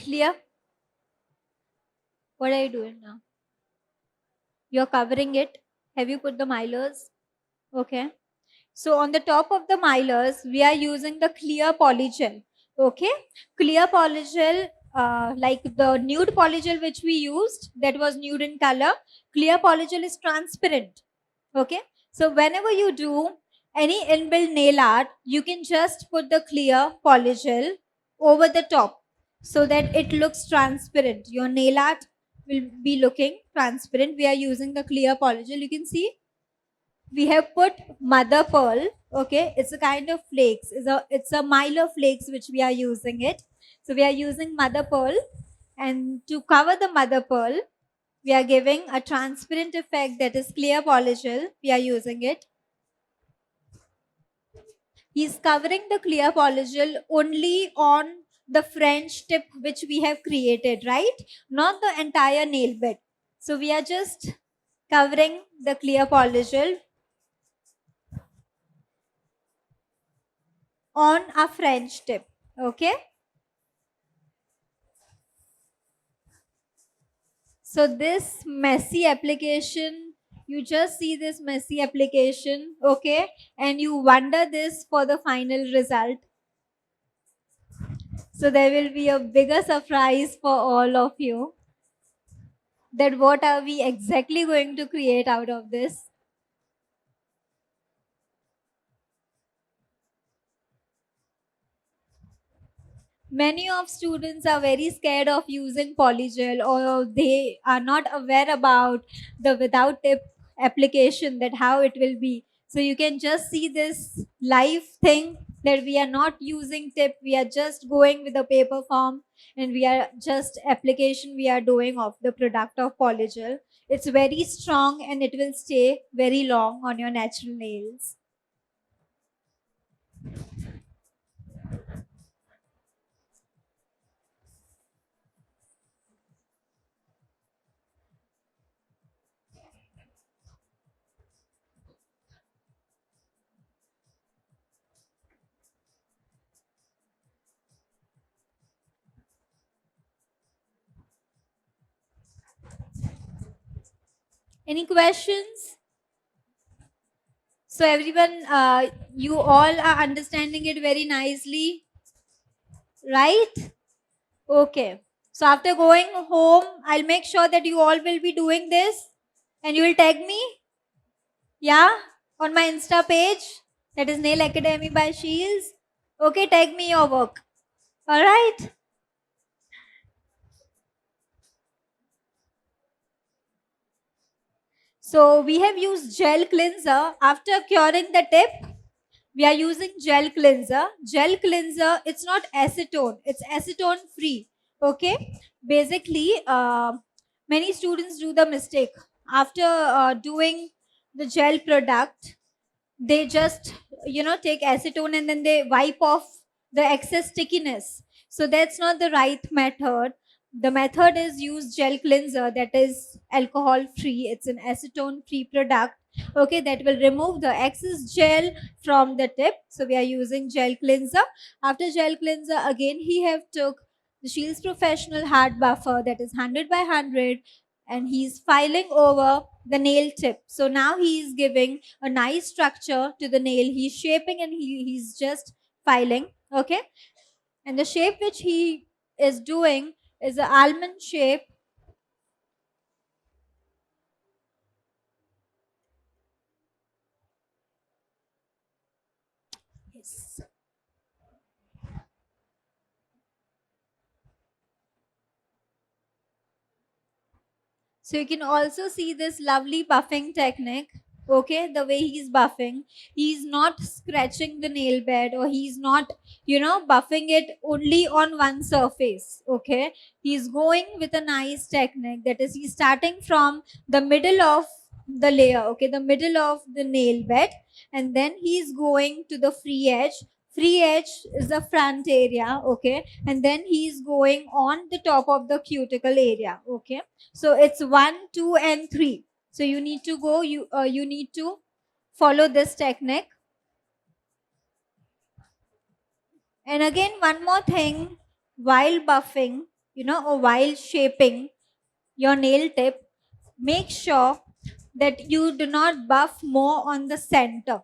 clear? What are you doing now? You're covering it. Have you put the milers? Okay. So on the top of the milers, we are using the clear polygel. Okay. Clear polygel, like the nude polygel which we used, that was nude in color. Clear polygel is transparent. Okay. So whenever you do any inbuilt nail art, you can just put the clear polygel over the top so that it looks transparent. Your nail art will be looking transparent. We are using the clear polygel. You can see we have put mother pearl. Okay, it's a kind of flakes. It's a mylar flakes which we are using it. So we are using mother pearl, and to cover the mother pearl, we are giving a transparent effect, that is clear polygel. We are using it. He's covering the clear polygel only on the French tip which we have created, right? Not the entire nail bed. So we are just covering the clear polygel on a French tip. Okay. So this messy application, you just see this messy application, okay, and you wonder this for the final result. So there will be a bigger surprise for all of you, that what are we exactly going to create out of this. Many of students are very scared of using polygel, or they are not aware about the without tip application, that how it will be. So you can just see this live thing, that we are not using tip, we are just going with the paper form, and we are just application we are doing of the product of polygel. It's very strong and it will stay very long on your natural nails. Any questions? So everyone, you all are understanding it very nicely, right? Okay. So after going home, I'll make sure that you all will be doing this, and you will tag me, yeah, on my Insta page, that is Nail Academy by Shields. Okay, tag me your work. All right. So we have used gel cleanser after curing the tip. We are using gel cleanser. Gel cleanser, it's not acetone, it's acetone free. Okay. Basically, many students do the mistake. After doing the gel product, they just, take acetone and then they wipe off the excess stickiness. So that's not the right method. The method is use gel cleanser, that is alcohol free. It's an acetone free product. Okay, that will remove the excess gel from the tip. So we are using gel cleanser. After gel cleanser, again he have took the Shields Professional Hard Buffer, that is 100 by 100, and he's filing over the nail tip. So now he is giving a nice structure to the nail. He's shaping and he's just filing. Okay. And the shape which he is doing is an almond shape. Yes. So you can also see this lovely buffing technique. Okay, the way he's buffing, he's not scratching the nail bed, or he's not, buffing it only on one surface. Okay, he's going with a nice technique, that is, he's starting from the middle of the layer, okay, the middle of the nail bed, and then he's going to the free edge. Free edge is the front area, okay, and then he's going on the top of the cuticle area. Okay, so it's 1, 2, and 3. So you need to go, you need to follow this technique. And again, one more thing, while buffing, or while shaping your nail tip, make sure that you do not buff more on the center.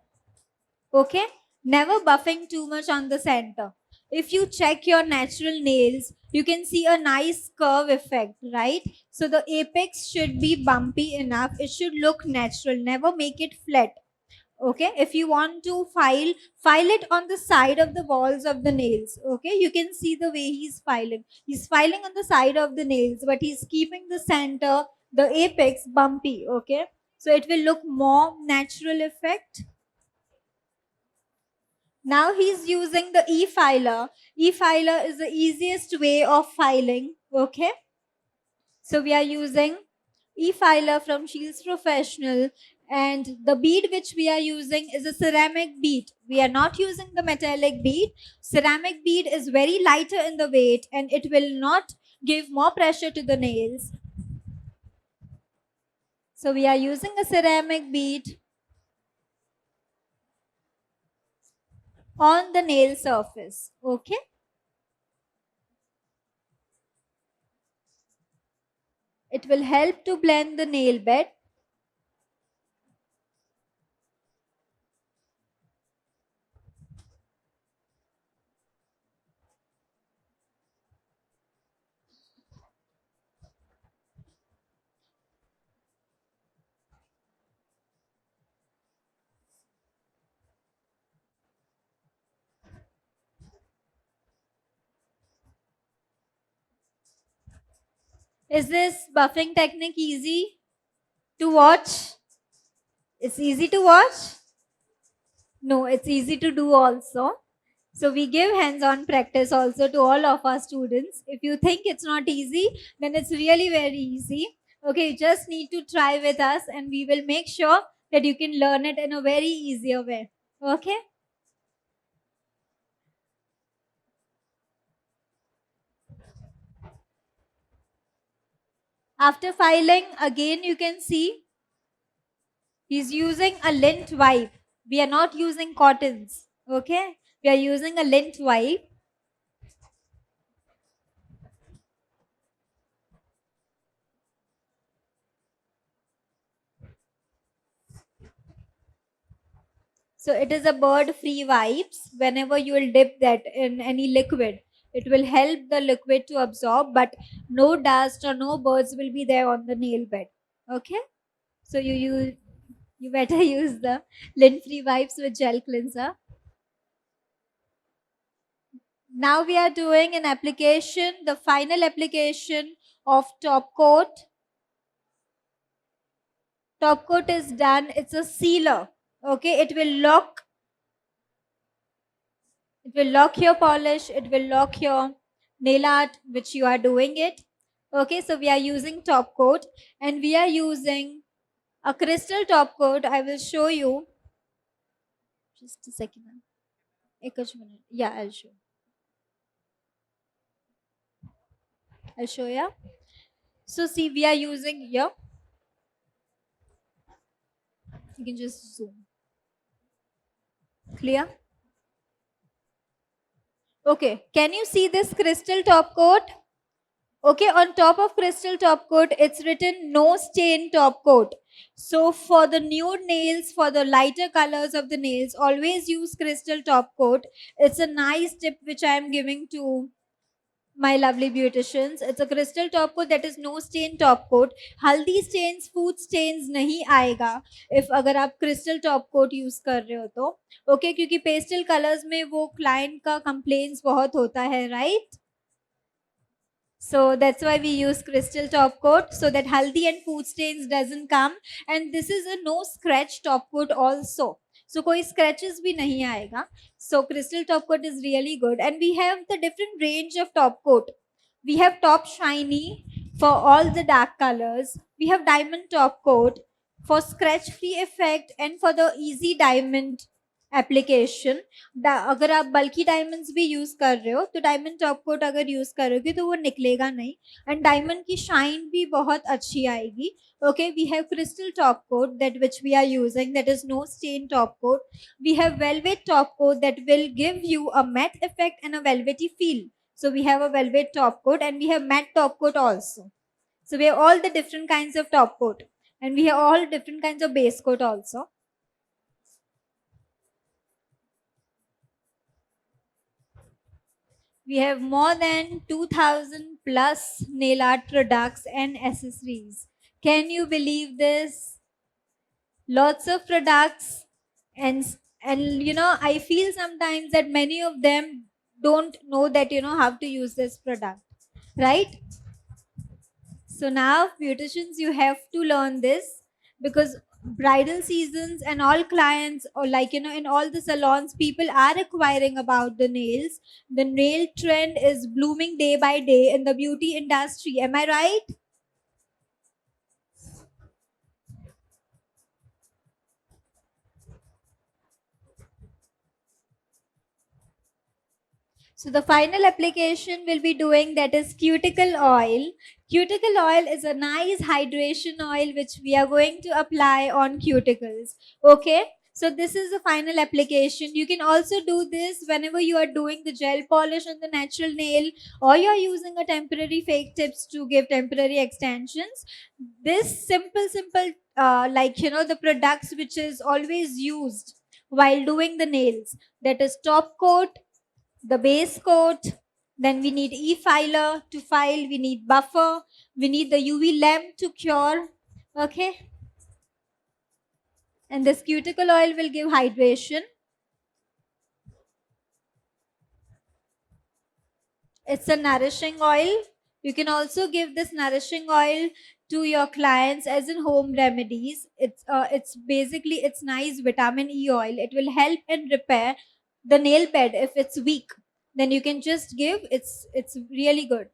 Okay? Never buffing too much on the center. If you check your natural nails, you can see a nice curve effect, right? So the apex should be bumpy enough. It should look natural. Never make it flat. Okay, if you want to file it on the side of the walls of the nails. Okay, you can see the way he's filing on the side of the nails, but he's keeping the center, the apex bumpy. Okay, so it will look more natural effect. Now he's using the e-filer. E-filer is the easiest way of filing. Okay, so we are using e-filer from Shields Professional, and the bead which we are using is a ceramic bead. We are not using the metallic bead. Ceramic bead is very lighter in the weight and it will not give more pressure to the nails. So we are using a ceramic bead on the nail surface. Okay. It will help to blend the nail bed. Is this buffing technique easy to watch? It's easy to watch? No, it's easy to do also. So we give hands-on practice also to all of our students. If you think it's not easy, then it's really very easy. Okay, you just need to try with us and we will make sure that you can learn it in a very easier way. Okay? After filing, again you can see he's using a lint wipe. We are not using cottons. Okay? We are using a lint wipe. So it is a bird-free wipes. Whenever you will dip that in any liquid, it will help the liquid to absorb, but no dust or no birds will be there on the nail bed. Okay? So you better use the lint-free wipes with gel cleanser. Now we are doing an application, the final application of top coat. Top coat is done. It's a sealer. Okay, it will lock your polish, it will lock your nail art which you are doing it. Okay, so we are using top coat and we are using a crystal top coat. I will show you. Just a second. Yeah, I'll show you. So see, we are using here. You can just zoom. Clear? Okay, can you see this crystal top coat? Okay, on top of crystal top coat, it's written no stain top coat. So for the nude nails, for the lighter colors of the nails, always use crystal top coat. It's a nice tip which I am giving to my lovely beauticians. It's a crystal top coat that is no stain top coat. Haldi stains, food stains नहीं आएगा if अगर आप crystal top coat use कर रहे हो तो. Okay, क्योंकि pastel colors में वो client का complaints बहुत होता है, right? So that's why we use crystal top coat so that haldi and food stains doesn't come. And this is a no scratch top coat also. So koi scratches bhi nahi aayega. So crystal top coat is really good. And we have the different range of top coat. We have top shiny for all the dark colors. We have diamond top coat for scratch free effect and for the easy diamond application. अगर आप बल्कि diamonds भी use कर रहे हो तो diamond top coat अगर use करोगे तो वो निकलेगा नहीं एंड डायमंड की शाइन भी बहुत अच्छी आएगी. Okay, we have crystal top coat that which we are using, that is no stain top coat. We have velvet top coat that will give you a matte effect and a velvety feel. So we have a velvet top coat and we have matte top coat also. So we have all the different kinds of top coat and we have all different kinds of base coat also. We have more than 2000 plus nail art products and accessories. Can you believe this? Lots of products, and I feel sometimes that many of them don't know that how to use this product, right? So now, beauticians, you have to learn this because bridal seasons and all clients, or in all the salons, people are acquiring about the nails. The nail trend is blooming day by day in the beauty industry. Am I right? So the final application we'll be doing, that is cuticle oil. Cuticle oil is a nice hydration oil which we are going to apply on cuticles. Okay. So this is the final application. You can also do this whenever you are doing the gel polish on the natural nail, or you're using a temporary fake tips to give temporary extensions. This the products which is always used while doing the nails, that is top coat, the base coat, then we need e-filer to file, we need buffer, we need the UV lamp to cure, okay? And this cuticle oil will give hydration. It's a nourishing oil. You can also give this nourishing oil to your clients as in home remedies. It's basically, it's nice vitamin E oil. It will help and repair the nail bed if it's weak. Then you can just give. It's really good.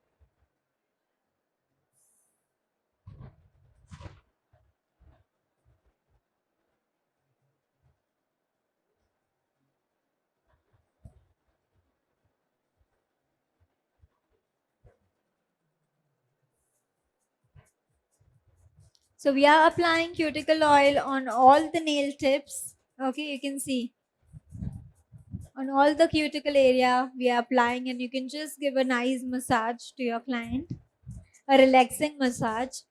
So we are applying cuticle oil on all the nail tips. Okay, you can see on all the cuticle area we are applying, and you can just give a nice massage to your client, a relaxing massage.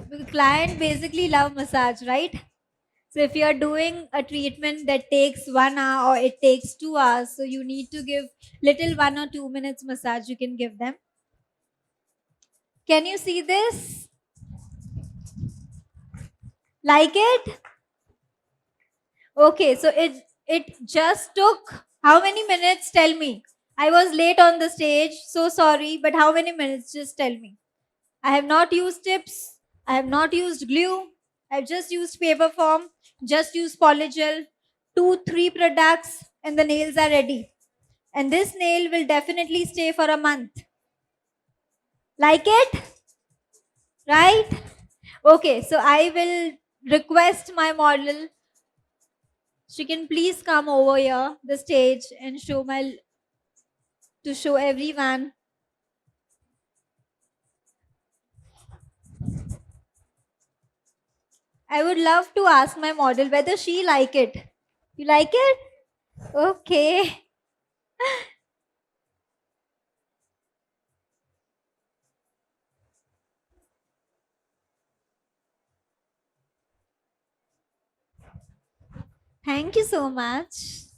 The client basically love massage, right? So if you are doing a treatment that takes 1 hour or it takes 2 hours, so you need to give little 1 or 2 minutes massage. You can give them. Can you see this? Like it? Okay, so it just took how many minutes? Tell me. I was late on the stage, so sorry, but how many minutes? Just tell me. I have not used tips. I have not used glue. I've just used paper foam, just used polygel, 2, 3 products, and the nails are ready. And this nail will definitely stay for a month. Like it? Right? Okay, so I will request my model. She can please come over here, the stage, and show everyone. I would love to ask my model whether she like it. You like it? Okay. Thank you so much.